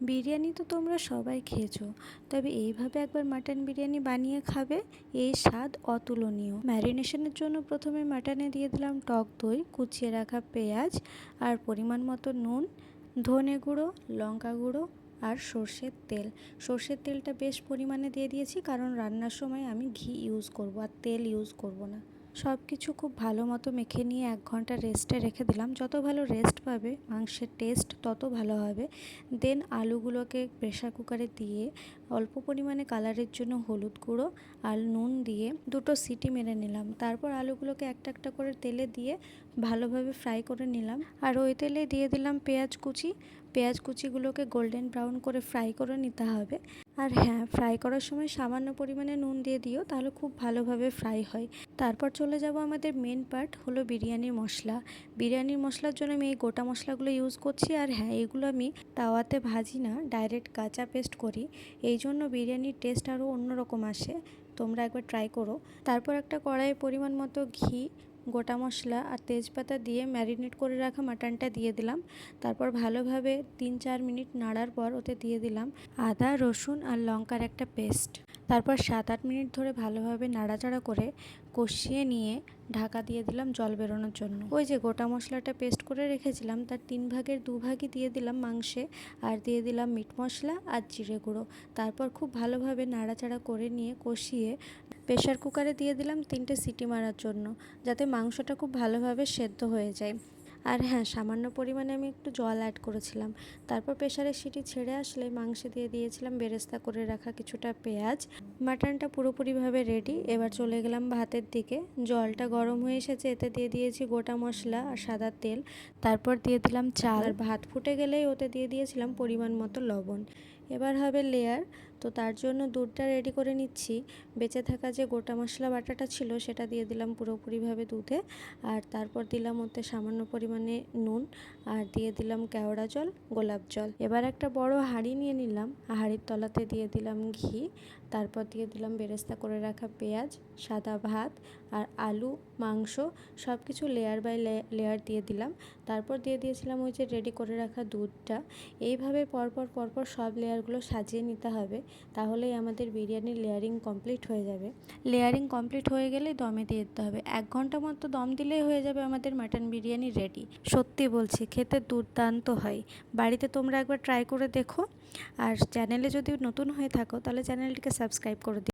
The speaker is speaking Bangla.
বিরিয়ানি তো তোমরা সবাই খেয়েছো, তবে এইভাবে একবার মাটন বিরিয়ানি বানিয়ে খাবে, এই স্বাদ অতুলনীয়। ম্যারিনেশনের জন্য প্রথমে মাটনে দিয়ে দিলাম টক দই, কুচিয়ে রাখা পেঁয়াজ আর পরিমাণ মতো নুন, ধনে গুঁড়ো, লঙ্কা গুঁড়ো আর সর্ষের তেল। সর্ষের তেলটা বেশ পরিমাণে দিয়ে দিয়েছি, কারণ রান্নার সময় আমি ঘি ইউজ করব আর তেল ইউজ করব না। সব কিছু খুব ভালো মতো মেখে নিয়ে 1 ঘন্টা রেস্টে রেখে দিলাম। যত ভালো রেস্ট পাবে মাংসের টেস্ট তত ভালো হবে। দেন আলুগুলোকে প্রেশার কুকারে দিয়ে অল্প পরিমাণে কালারের জন্য হলুদ গুঁড়ো আর নুন দিয়ে 2টো সিটি মেরে নিলাম। তারপর আলুগুলোকে একটা একটা করে তেলে দিয়ে ভালোভাবে ফ্রাই করে নিলাম। আর ওই তেলে দিয়ে দিলাম পেঁয়াজ কুচি। পেঁয়াজ কুচিগুলোকে গোল্ডেন ব্রাউন করে ফ্রাই করে নিতে হবে। আর হ্যাঁ, ফ্রাই করার সময় সামান্য পরিমাণে নুন দিয়ে দিও, তাহলে খুব ভালোভাবে ফ্রাই হয়। তারপর চলে যাব আমাদের মেন পার্ট, হলো বিরিয়ানির মশলা। বিরিয়ানির মশলার জন্য আমি এই গোটা মশলাগুলো ইউজ করছি। আর হ্যাঁ, এগুলো আমি তাওয়াতে ভাজি না, ডাইরেক্ট কাঁচা পেস্ট করি। এই জন্য বিরিয়ানির টেস্ট আরও অন্যরকম আসে। তোমরা একবার ট্রাই করো। তারপর একটা কড়াইয়ে পরিমাণ মতো ঘি, গোটা মশলা আর তেজপাতা দিয়ে ম্যারিনেট করে রাখা মাটনটা দিয়ে দিলাম। তারপর ভালোভাবে 3-4 মিনিট নাড়ার পর ওতে দিয়ে দিলাম আদা, রসুন আর লঙ্কার একটা পেস্ট। তারপর 7-8 মিনিট ধরে ভালোভাবে নাড়াচাড়া করে কষিয়ে নিয়ে ঢাকা দিয়ে দিলাম জল বেরোনোর জন্য। ওই যে গোটা মশলাটা পেস্ট করে রেখেছিলাম, তার 3 ভাগের 2 ভাগই দিয়ে দিলাম মাংসে, আর দিয়ে দিলাম মিট মশলা আর জিরে গুঁড়ো। তারপর খুব ভালোভাবে নাড়াচাড়া করে নিয়ে কষিয়ে প্রেশার কুকারে দিয়ে দিলাম 3টে সিটি মারার জন্য, যাতে মাংসটা খুব ভালোভাবে সেদ্ধ হয়ে যায়। আর হ্যাঁ, সামান্য পরিমাণে আমি একটু জল অ্যাড করেছিলাম। তারপর প্রেশারের সিটি ছেড়ে আসলে মাংসে দিয়ে দিয়েছিলাম বেরেস্তা করে রাখা কিছুটা পেঁয়াজ। মাটনটা পুরোপুরিভাবে রেডি। এবার চলে গেলাম ভাতের দিকে। জলটা গরম হয়ে এসেছে, এতে দিয়ে দিয়েছি গোটা মশলা আর সাদা তেল। তারপর দিয়ে দিলাম চাল। আর ভাত ফুটে গেলেই ওতে দিয়ে দিয়েছিলাম পরিমাণ মতো লবণ। এবার হবে লেয়ার। তো তার জন্য দুধটা রেডি করে নিচ্ছি। বেঁচে থাকা যে গোটা মশলা বাটাটা ছিল সেটা দিয়ে দিলাম পুরোপুরিভাবে দুধে। আর তারপর দিলাম ওতে সামান্য পরিমাণে নুন, আর দিয়ে দিলাম কেওড়া জল, গোলাপ জল। এবার একটা বড় হাঁড়ি নিয়ে নিলাম, হাঁড়ির তলাতে দিয়ে দিলাম ঘি। তারপর দিয়ে দিলাম বেরেস্তা করে রাখা পেঁয়াজ, সাদা ভাত আর আলু, মাংস সব কিছু লেয়ার বাই লেয়ার দিয়ে দিলাম। তারপর দিয়ে দিয়েছিলাম ওই যে রেডি করে রাখা দুধটা। এইভাবে পরপর পরপর সব লেয়ারগুলো সাজিয়ে নিতে হবে, তাহলেই আমাদের বিরিয়ানির লেয়ারিং কমপ্লিট হয়ে যাবে। লেয়ারিং কমপ্লিট হয়ে গেলে দমে দিয়ে দিতে হবে। 1 ঘন্টা মতো দম দিলেই হয়ে যাবে আমাদের মাটন বিরিয়ানি রেডি। সত্যি বলছি, খেতে দুর্দান্ত হয়। বাড়িতে তোমরা একবার ট্রাই করে দেখো। আর চ্যানেলে যদি নতুন হয়ে থাকো তাহলে চ্যানেলটিকে সাবস্ক্রাইব করে দিও।